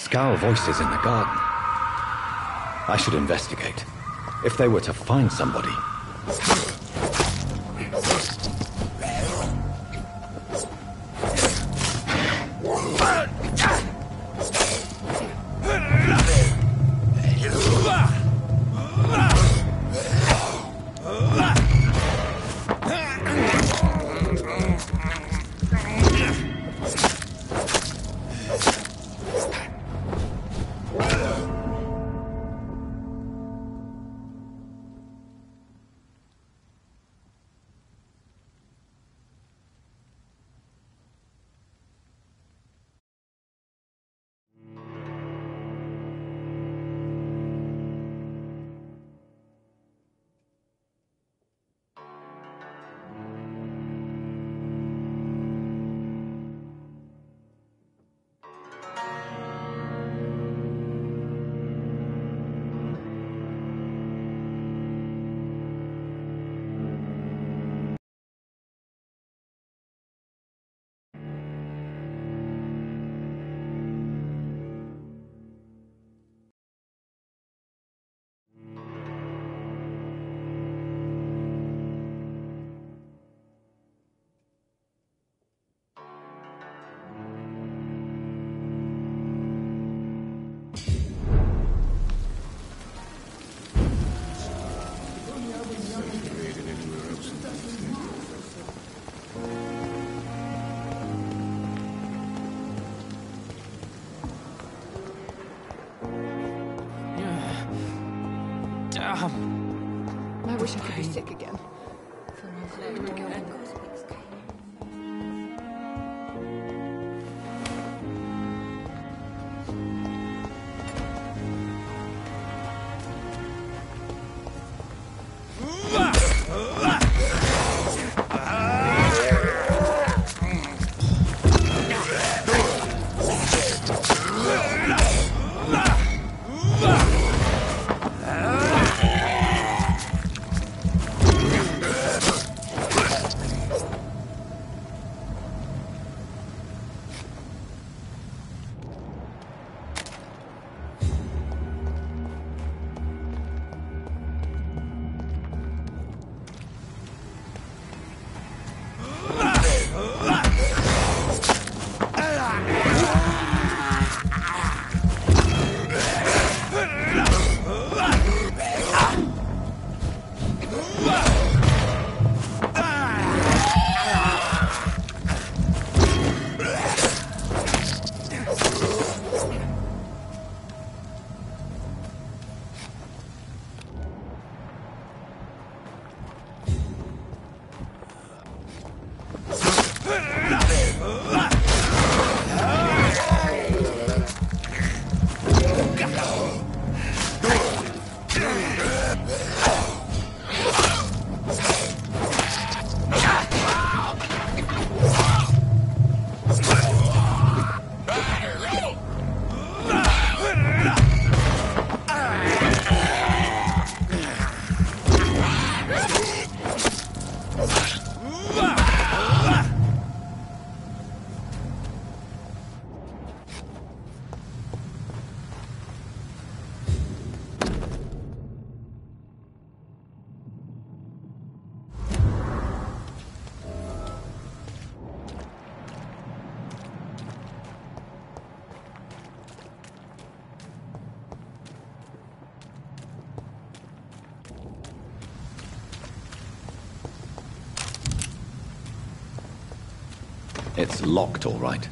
Scowl voices in the garden. I should investigate. If they were to find somebody... I wish I could be sick again. It's locked, all right.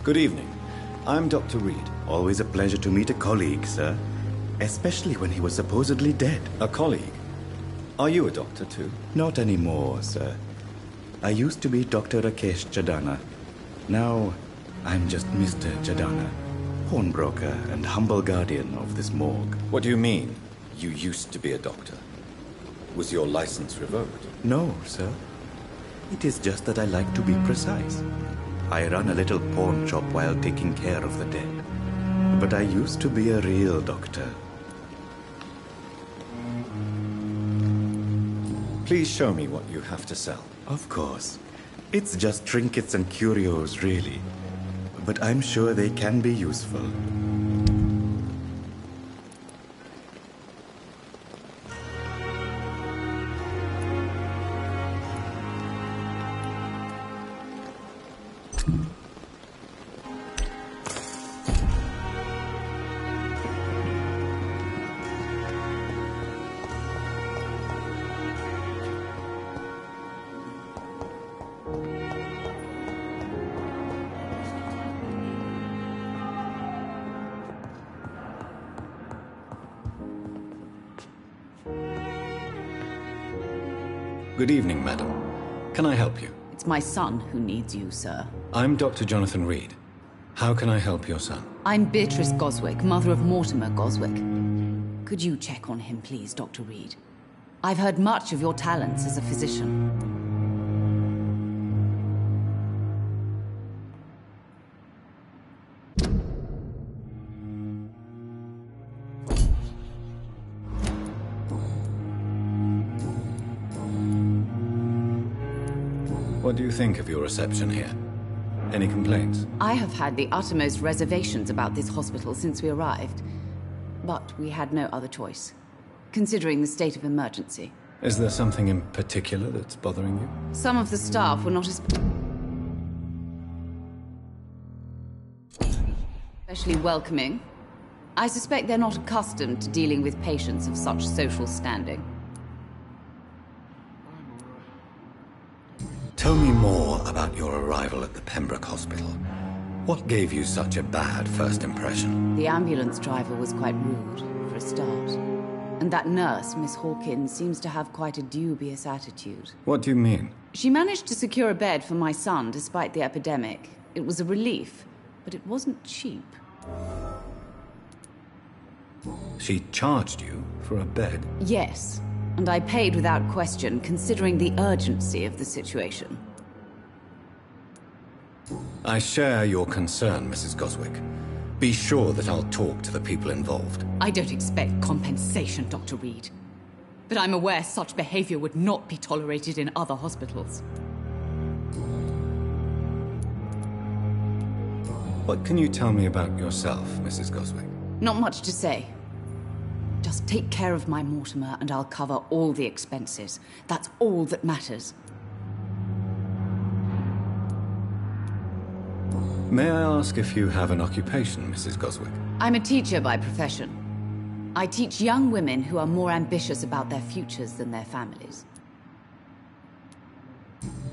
Good evening. I'm Dr. Reed. Always a pleasure to meet a colleague, sir. Especially when he was supposedly dead. A colleague? Are you a doctor too? Not anymore, sir. I used to be Dr. Rakesh Jadana. Now, I'm just Mr. Jadana, pawnbroker and humble guardian of this morgue. What do you mean, you used to be a doctor? Was your license revoked? No, sir. It is just that I like to be precise. I run a little pawn shop while taking care of the dead. But I used to be a real doctor. Please show me what you have to sell. Of course. It's just trinkets and curios, really. But I'm sure they can be useful. Good evening, madam. Can I help you? It's my son who needs you, sir. I'm Dr. Jonathan Reed. How can I help your son? I'm Beatrice Goswick, mother of Mortimer Goswick. Could you check on him, please, Dr. Reed? I've heard much of your talents as a physician. What do you think of your reception here? Any complaints? I have had the uttermost reservations about this hospital since we arrived. But we had no other choice, considering the state of emergency. Is there something in particular that's bothering you? Some of the staff were not especially welcoming. I suspect they're not accustomed to dealing with patients of such social standing. Tell me more about your arrival at the Pembroke Hospital. What gave you such a bad first impression? The ambulance driver was quite rude, for a start. And that nurse, Miss Hawkins, seems to have quite a dubious attitude. What do you mean? She managed to secure a bed for my son despite the epidemic. It was a relief, but it wasn't cheap. She charged you for a bed? Yes, and I paid without question, considering the urgency of the situation. I share your concern, Mrs. Goswick. Be sure that I'll talk to the people involved. I don't expect compensation, Dr. Reed. But I'm aware such behavior would not be tolerated in other hospitals. What can you tell me about yourself, Mrs. Goswick? Not much to say. Just take care of my Mortimer and I'll cover all the expenses. That's all that matters. May I ask if you have an occupation, Mrs. Goswick? I'm a teacher by profession. I teach young women who are more ambitious about their futures than their families.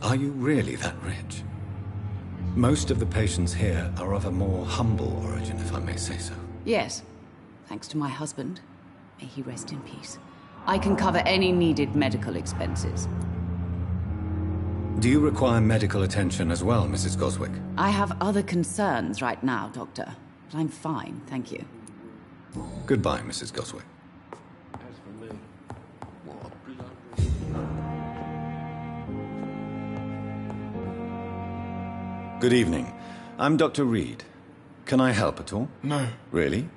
Are you really that rich? Most of the patients here are of a more humble origin, if I may say so. Yes, thanks to my husband. May he rest in peace. I can cover any needed medical expenses. Do you require medical attention as well, Mrs. Goswick? I have other concerns right now, Doctor. But I'm fine, thank you. Goodbye, Mrs. Goswick. Good evening. I'm Dr. Reed. Can I help at all? No, Really?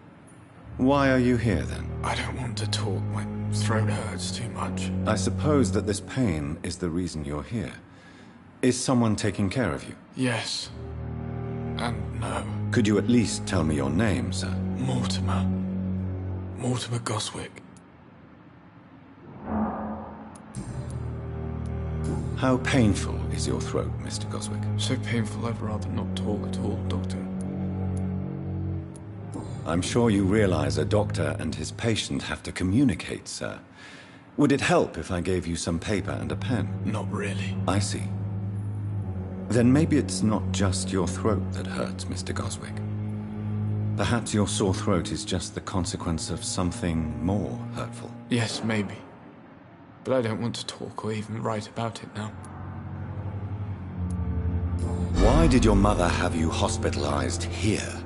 Why are you here, then? I don't want to talk. My throat hurts too much. I suppose that this pain is the reason you're here. Is someone taking care of you? Yes. And no. Could you at least tell me your name, sir? Mortimer. Mortimer Goswick. How painful is your throat, Mr. Goswick? So painful I'd rather not talk at all, Doctor. I'm sure you realize a doctor and his patient have to communicate, sir. Would it help if I gave you some paper and a pen? Not really. I see. Then maybe it's not just your throat that hurts, Mr. Goswick. Perhaps your sore throat is just the consequence of something more hurtful. Yes, maybe. But I don't want to talk or even write about it now. Why did your mother have you hospitalized here?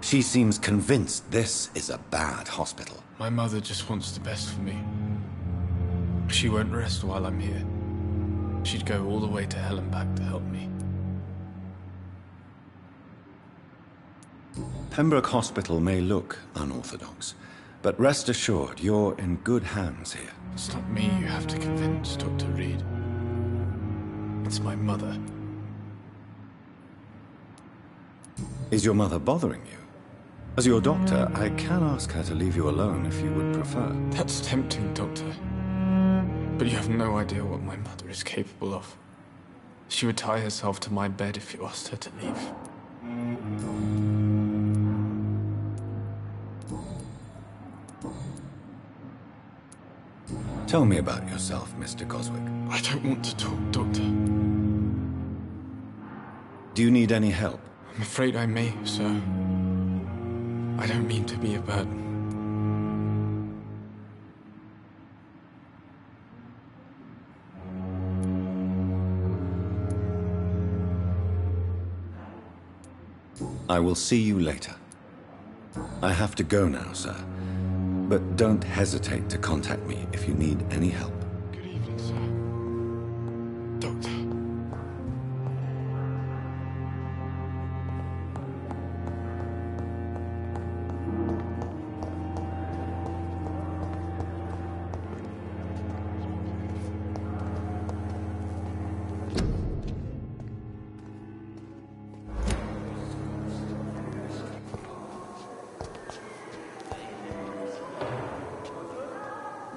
She seems convinced this is a bad hospital. My mother just wants the best for me. She won't rest while I'm here. She'd go all the way to hell and back to help me. Pembroke Hospital may look unorthodox, but rest assured you're in good hands here. It's not me you have to convince, Dr. Reed. It's my mother. Is your mother bothering you? As your doctor, I can ask her to leave you alone if you would prefer. That's tempting, Doctor. But you have no idea what my mother is capable of. She would tie herself to my bed if you asked her to leave. Tell me about yourself, Mr. Goswick. I don't want to talk, Doctor. Do you need any help? I'm afraid I may, sir. I don't mean to be a burden. I will see you later. I have to go now, sir. But don't hesitate to contact me if you need any help. Good evening, sir. Doctor.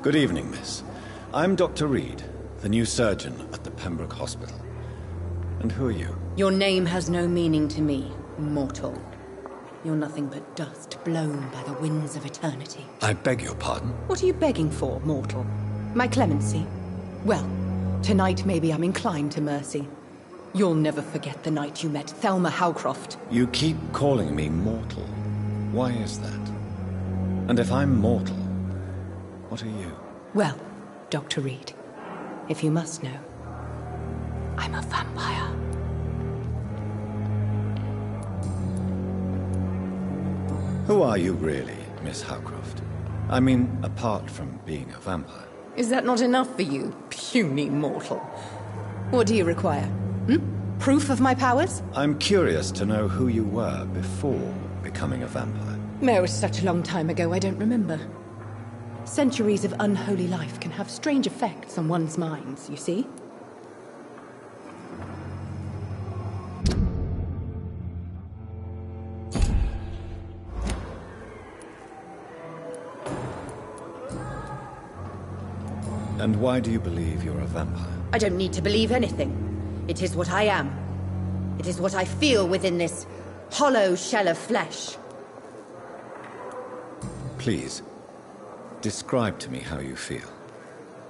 Good evening, miss. I'm Dr. Reed, the new surgeon at the Pembroke Hospital. And who are you? Your name has no meaning to me, mortal. You're nothing but dust blown by the winds of eternity. I beg your pardon? What are you begging for, mortal? My clemency? Well, tonight maybe I'm inclined to mercy. You'll never forget the night you met Thelma Howcroft. You keep calling me mortal. Why is that? And if I'm mortal, what are you? Well, Dr. Reed, if you must know, I'm a vampire. Who are you really, Miss Howcroft? I mean, apart from being a vampire. Is that not enough for you, puny mortal? What do you require? Proof of my powers? I'm curious to know who you were before becoming a vampire. It was such a long time ago, I don't remember. Centuries of unholy life can have strange effects on one's minds, you see? And why do you believe you're a vampire? I don't need to believe anything. It is what I am. It is what I feel within this hollow shell of flesh. Please, describe to me how you feel.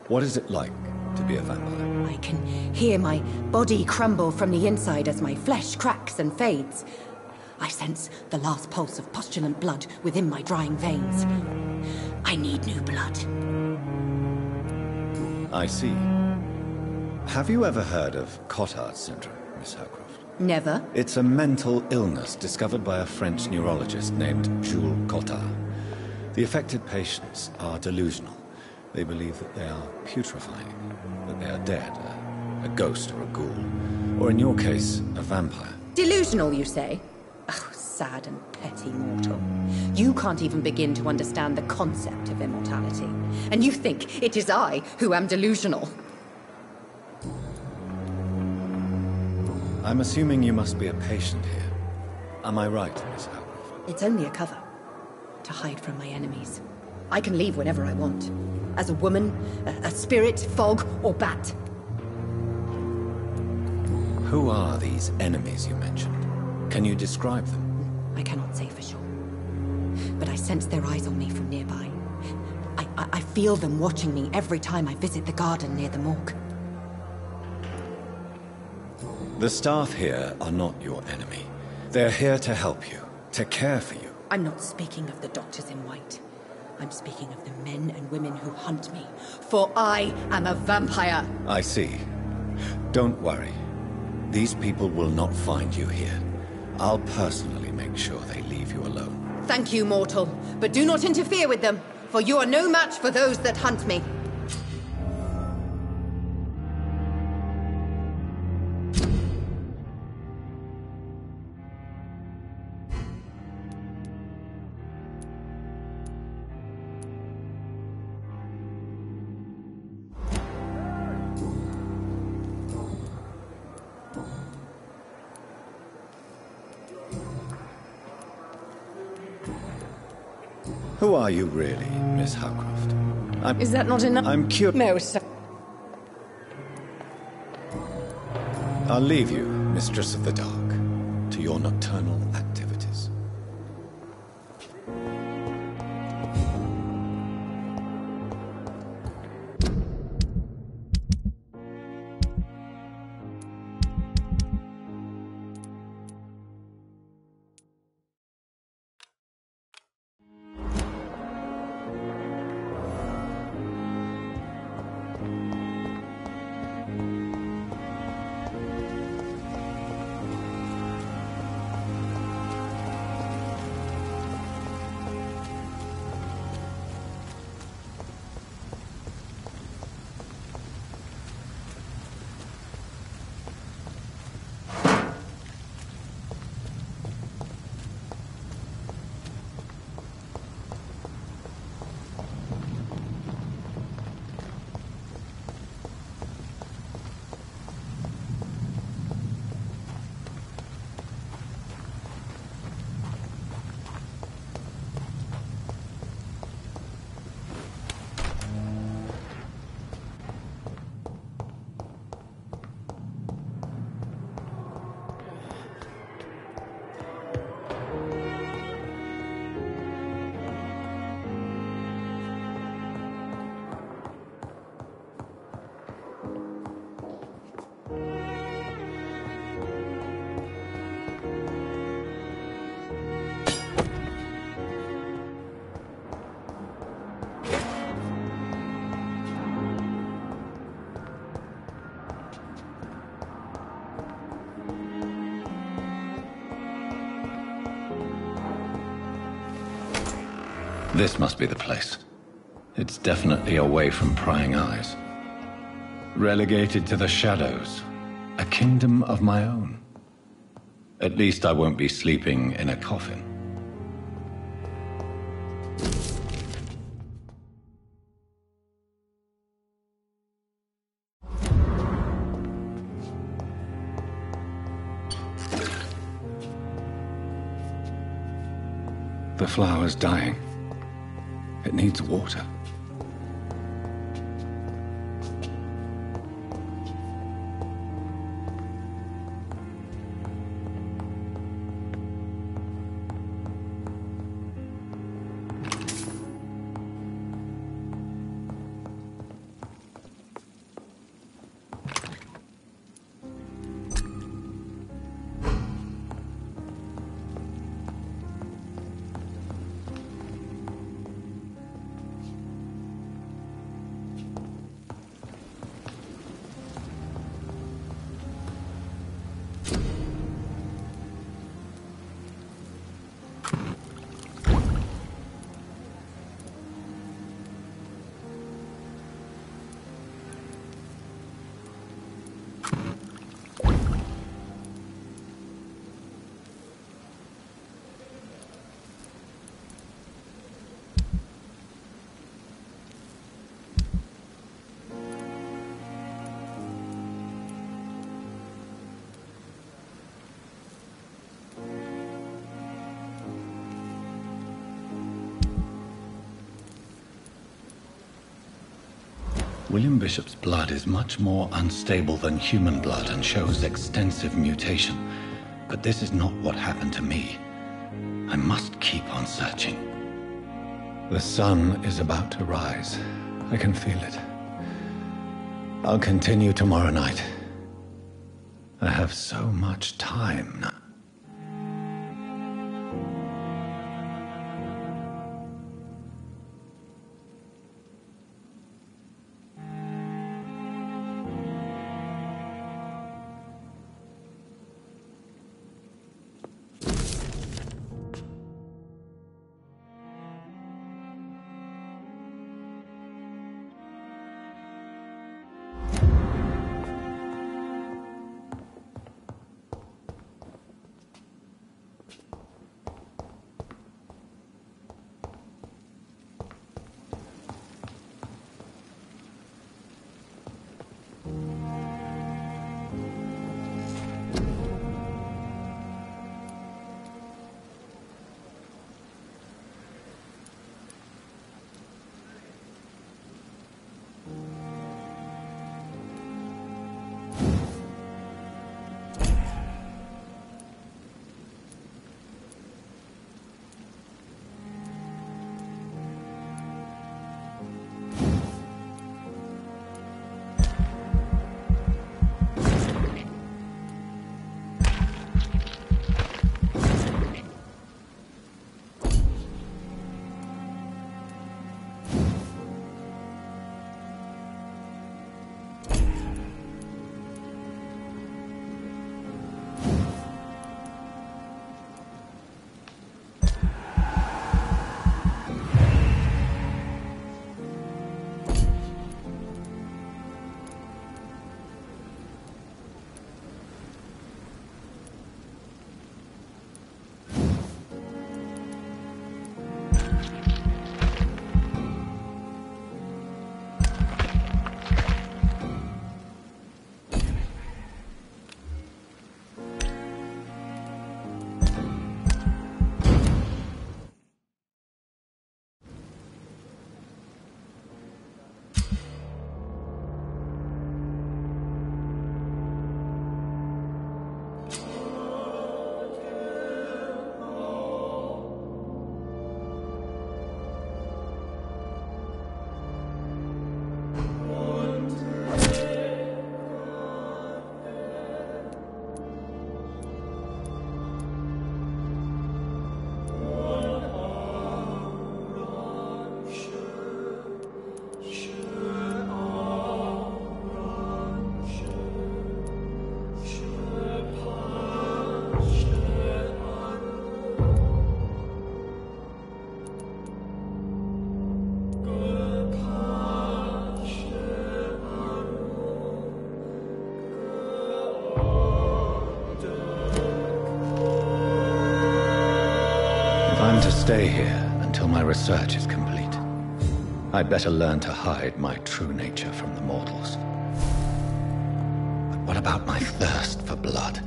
What is it like to be a vampire? I can hear my body crumble from the inside as my flesh cracks and fades. I sense the last pulse of postulant blood within my drying veins. I need new blood. I see. Have you ever heard of Cotard syndrome, Miss Howcroft? Never. It's a mental illness discovered by a French neurologist named Jules Cotard. The affected patients are delusional. They believe that they are putrefying, that they are dead, a ghost or a ghoul, or in your case, a vampire. Delusional, you say? Oh, sad and petty mortal. You can't even begin to understand the concept of immortality. And you think it is I who am delusional. I'm assuming you must be a patient here. Am I right, Miss Howcroft? It's only a cover. To hide from my enemies. I can leave whenever I want. As a woman, a spirit, fog, or bat. Who are these enemies you mentioned? Can you describe them? I cannot say for sure. But I sense their eyes on me from nearby. I feel them watching me every time I visit the garden near the morgue. The staff here are not your enemy. They're here to help you, to care for you. I'm not speaking of the doctors in white. I'm speaking of the men and women who hunt me, for I am a vampire. I see. Don't worry. These people will not find you here. I'll personally make sure they leave you alone. Thank you, mortal, but do not interfere with them, for you are no match for those that hunt me. Who are you really, Miss Howcroft? Is that not enough? I'm curious. No, sir. I'll leave you, Mistress of the Dark, to your nocturnal activities. This must be the place. It's definitely away from prying eyes. Relegated to the shadows. A kingdom of my own. At least I won't be sleeping in a coffin. The flower's dying. It needs water. William Bishop's blood is much more unstable than human blood and shows extensive mutation. But this is not what happened to me. I must keep on searching. The sun is about to rise. I can feel it. I'll continue tomorrow night. I have so much time now. I'm to stay here until my research is complete. I'd better learn to hide my true nature from the mortals. But what about my thirst for blood?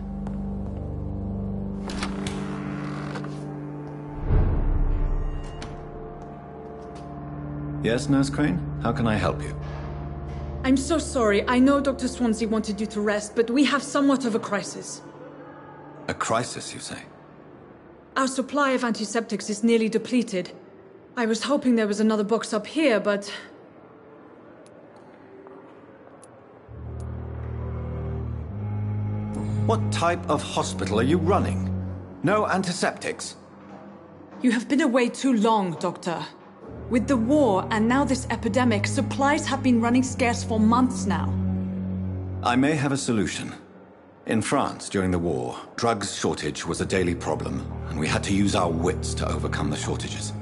Yes, Nurse Crane? How can I help you? I'm so sorry. I know Dr. Swansea wanted you to rest, but we have somewhat of a crisis. A crisis, you say? Our supply of antiseptics is nearly depleted. I was hoping there was another box up here, but... What type of hospital are you running? No antiseptics? You have been away too long, Doctor. With the war and now this epidemic, supplies have been running scarce for months now. I may have a solution. In France, during the war, drugs shortage was a daily problem, and we had to use our wits to overcome the shortages.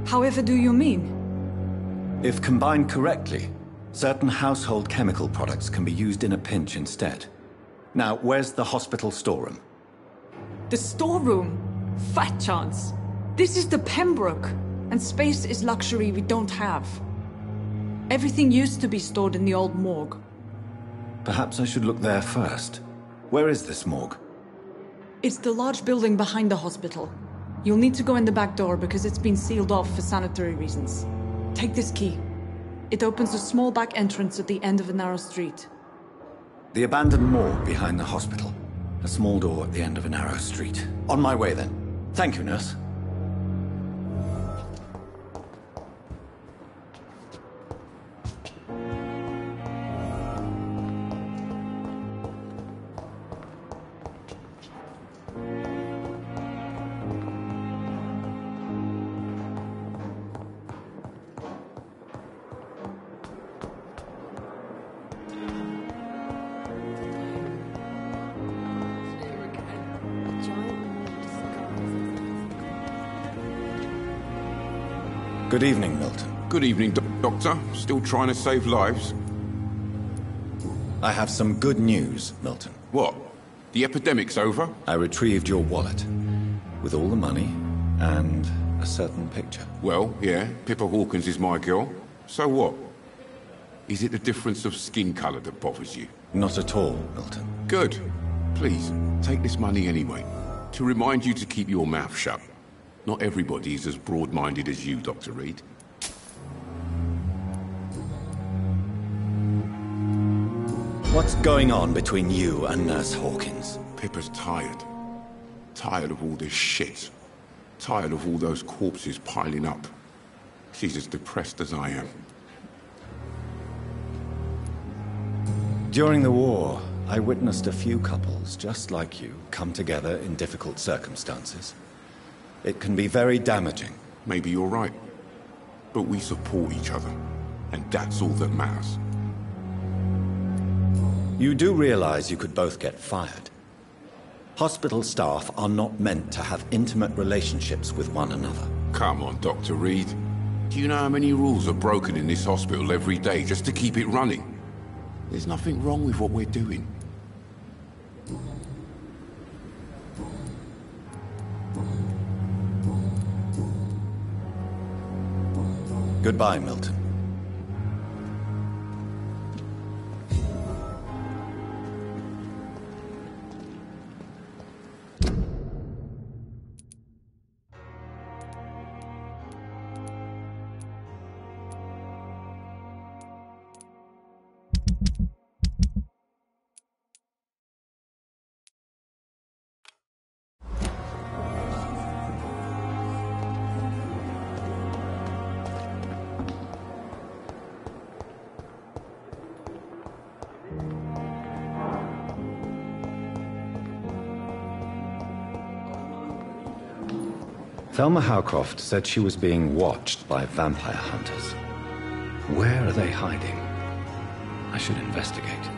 However do you mean? If combined correctly, certain household chemical products can be used in a pinch instead. Now, where's the hospital storeroom? The storeroom? Fat chance. This is the Pembroke, and space is luxury we don't have. Everything used to be stored in the old morgue. Perhaps I should look there first. Where is this morgue? It's the large building behind the hospital. You'll need to go in the back door because it's been sealed off for sanitary reasons. Take this key. It opens a small back entrance at the end of a narrow street. The abandoned morgue behind the hospital. A small door at the end of a narrow street. On my way then. Thank you, nurse. Good evening, Milton. Good evening, Doctor. Still trying to save lives? I have some good news, Milton. What? The epidemic's over? I retrieved your wallet, with all the money and a certain picture. Well, yeah, Pippa Hawkins is my girl. So what? Is it the difference of skin colour that bothers you? Not at all, Milton. Good. Please, take this money anyway. To remind you to keep your mouth shut. Not everybody is as broad-minded as you, Dr. Reed. What's going on between you and Nurse Hawkins? Pippa's tired. Tired of all this shit. Tired of all those corpses piling up. She's as depressed as I am. During the war, I witnessed a few couples just like you come together in difficult circumstances. It can be very damaging. Maybe you're right. But we support each other. And that's all that matters. You do realize you could both get fired. Hospital staff are not meant to have intimate relationships with one another. Come on, Dr. Reed. Do you know how many rules are broken in this hospital every day just to keep it running? There's nothing wrong with what we're doing. Goodbye, Milton. Thelma Howcroft said she was being watched by vampire hunters. Where are they hiding? I should investigate.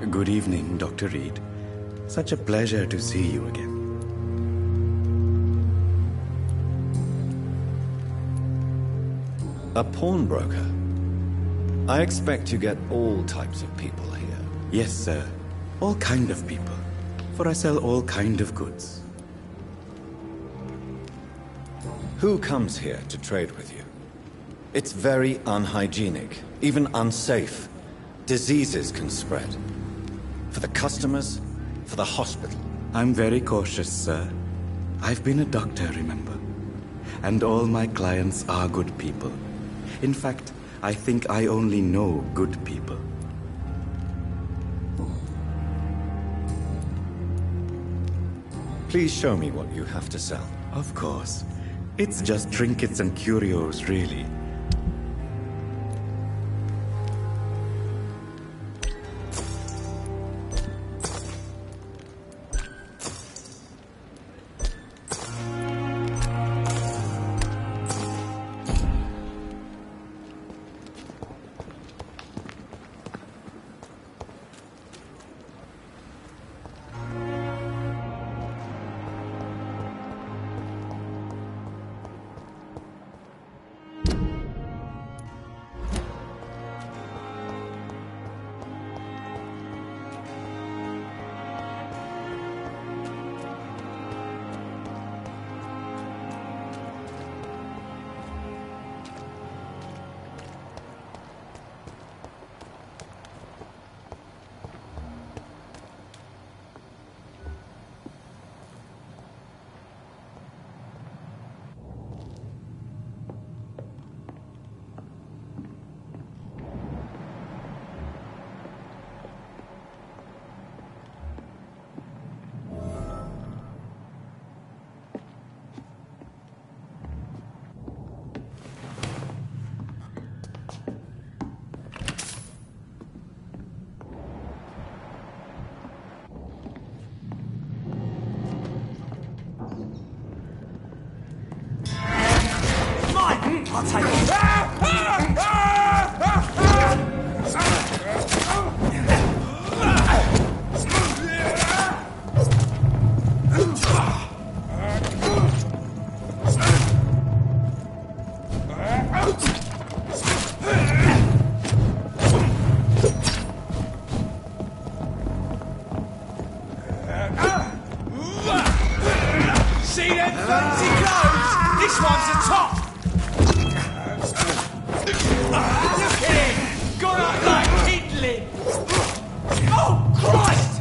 Good evening, Dr. Reed. Such a pleasure to see you again. A pawnbroker? I expect you get all types of people here. Yes, sir. All kind of people. For I sell all kind of goods. Who comes here to trade with you? It's very unhygienic, even unsafe. Diseases can spread. For the customers, for the hospital. I'm very cautious, sir. I've been a doctor, remember? And all my clients are good people. In fact, I think I only know good people. Please show me what you have to sell. Of course. It's just trinkets and curios, really. I'll take it. See them fancy clothes? This one's a top! Look at him! Gone up like kindling! Oh, Christ!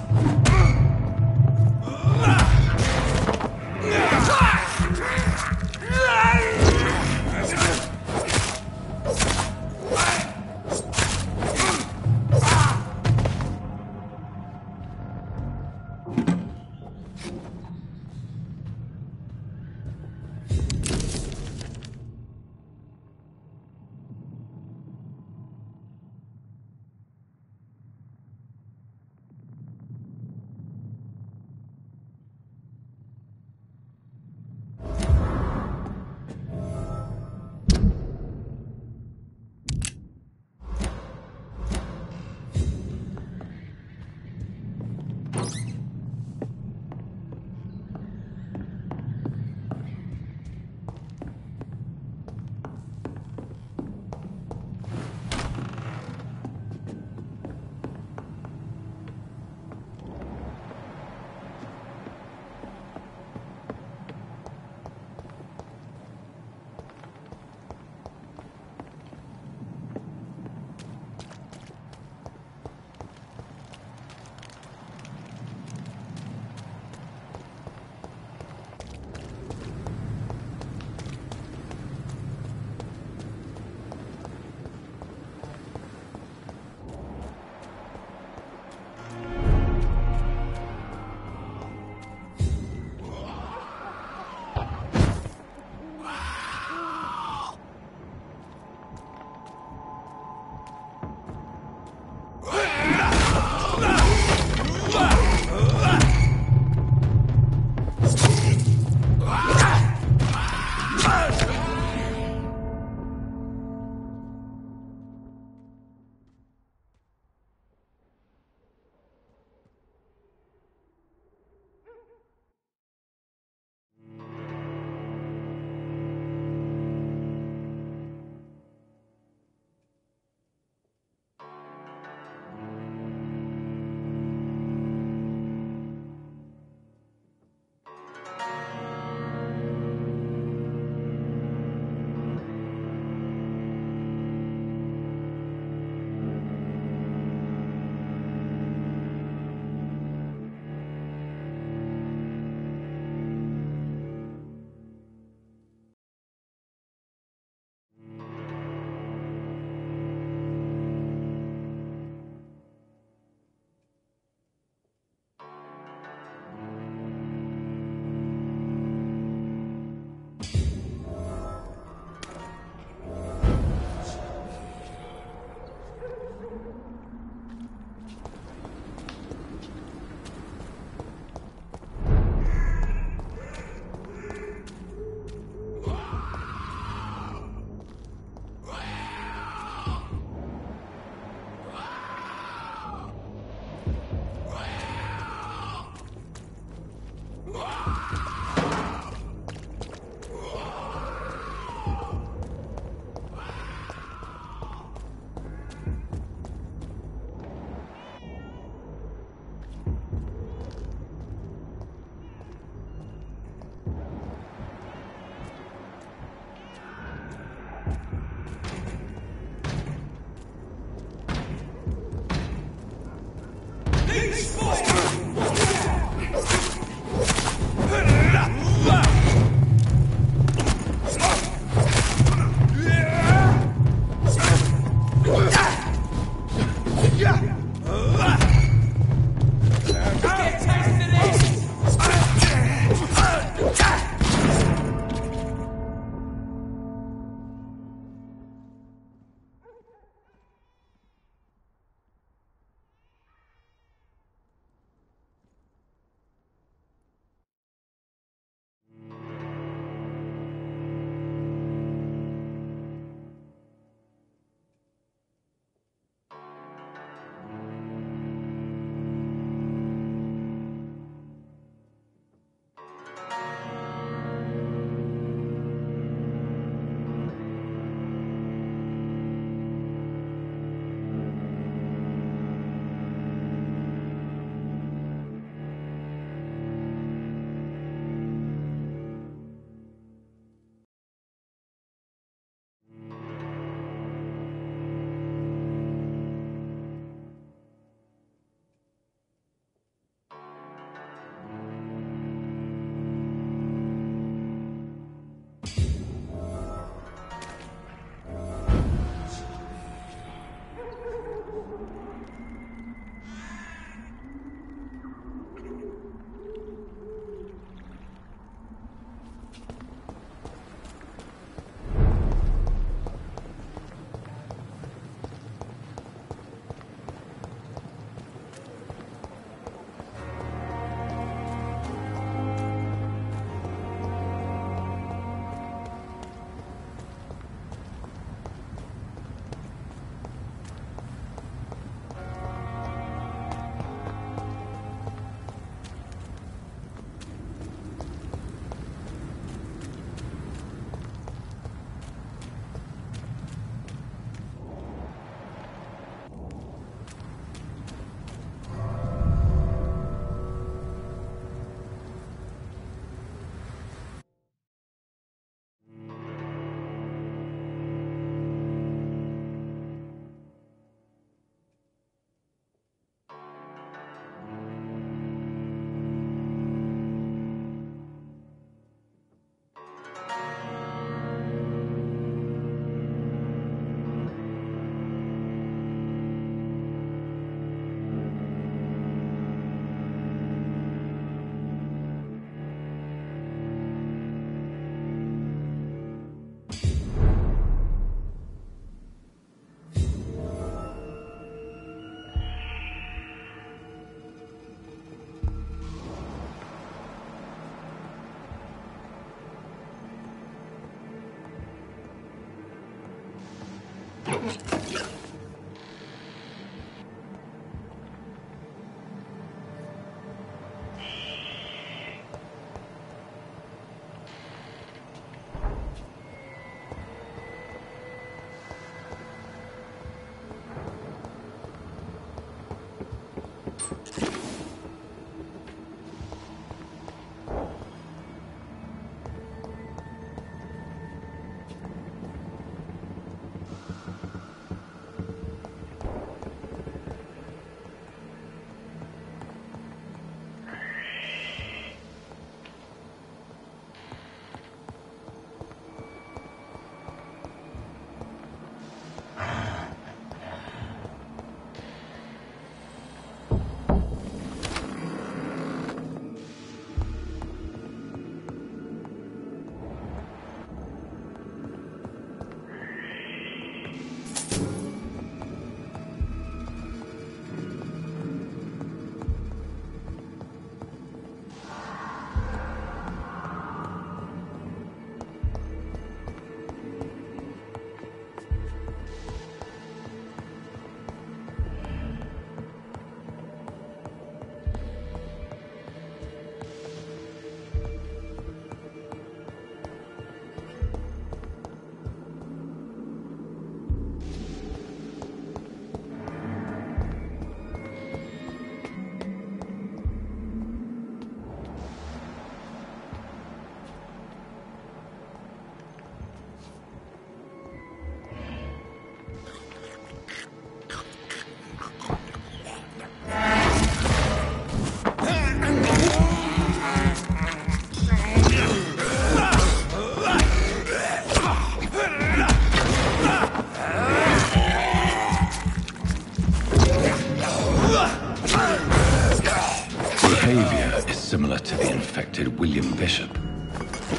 Similar to the infected William Bishop.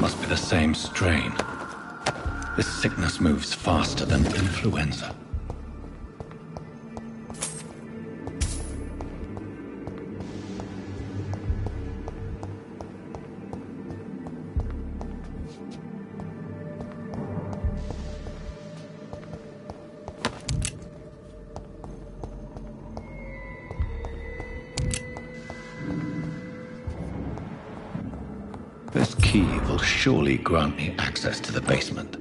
Must be the same strain. This sickness moves faster than influenza. This key will surely grant me access to the basement.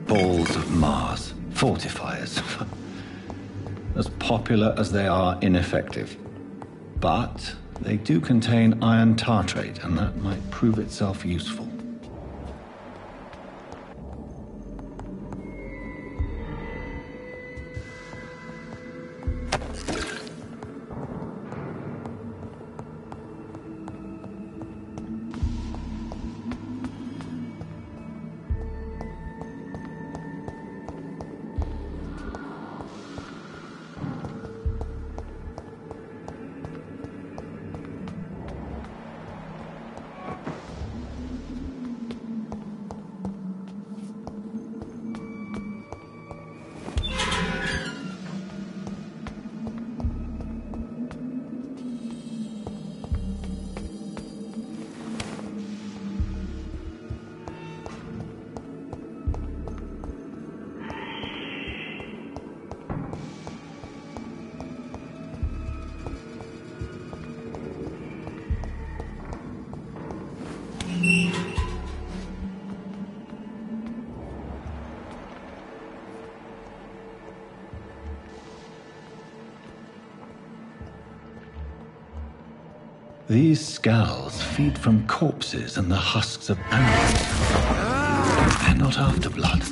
Balls of Mars, fortifiers. As popular as they are ineffective. But they do contain iron tartrate, and that might prove itself useful. These scowls feed from corpses and the husks of animals. They're not after blood.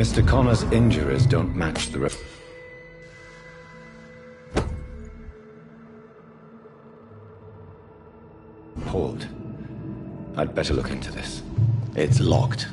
Mr. Connor's injuries don't match the report. I'd better look into this. It's locked.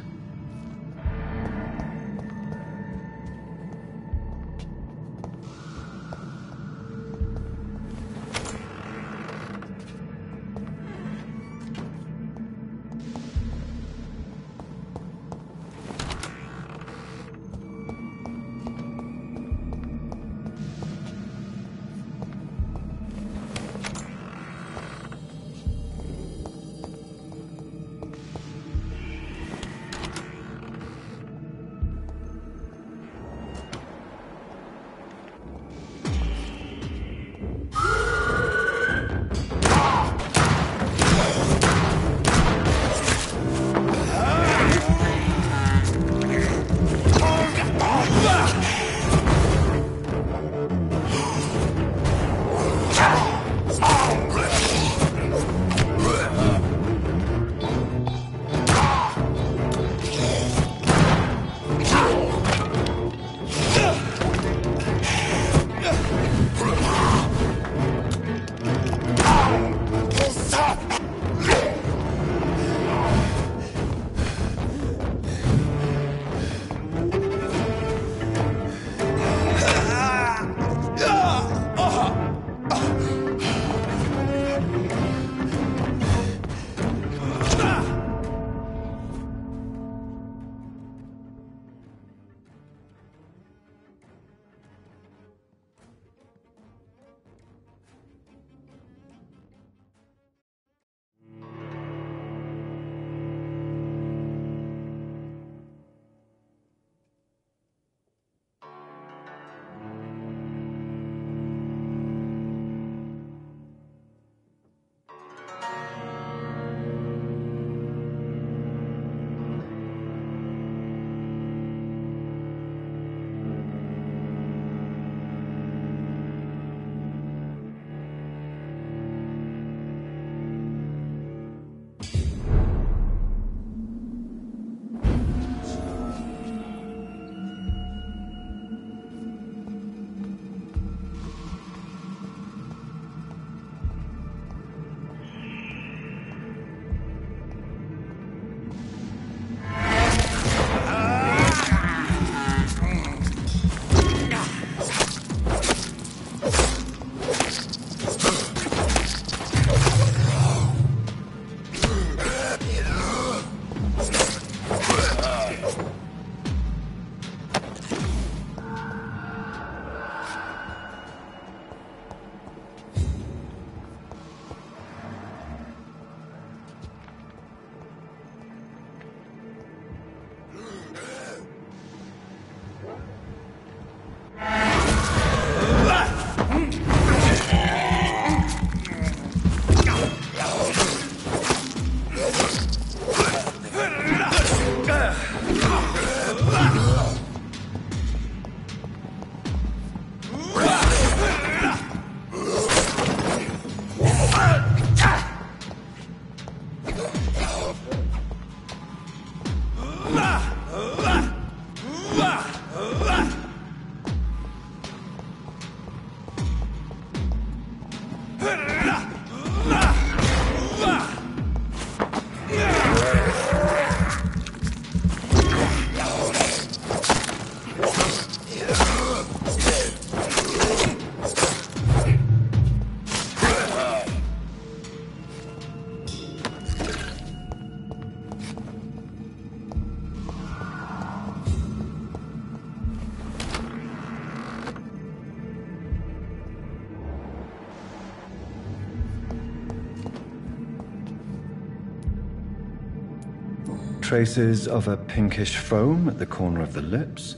traces of a pinkish foam at the corner of the lips.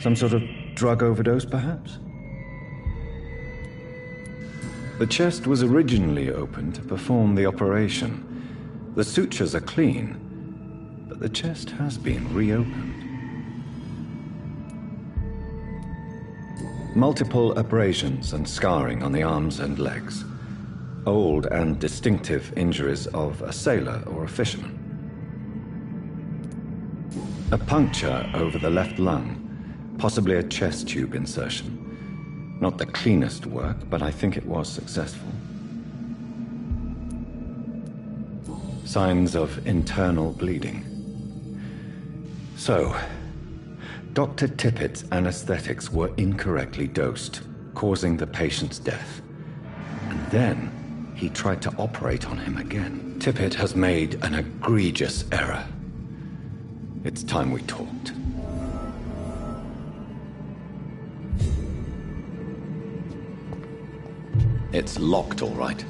Some sort of drug overdose, perhaps? The chest was originally opened to perform the operation. The sutures are clean, but the chest has been reopened. Multiple abrasions and scarring on the arms and legs. Old and distinctive injuries of a sailor or a fisherman. A puncture over the left lung, possibly a chest tube insertion. Not the cleanest work, but I think it was successful. Signs of internal bleeding. So, Dr. Tippett's anesthetics were incorrectly dosed, causing the patient's death. And then he tried to operate on him again. Tippett has made an egregious error. It's time we talked. It's locked, all right.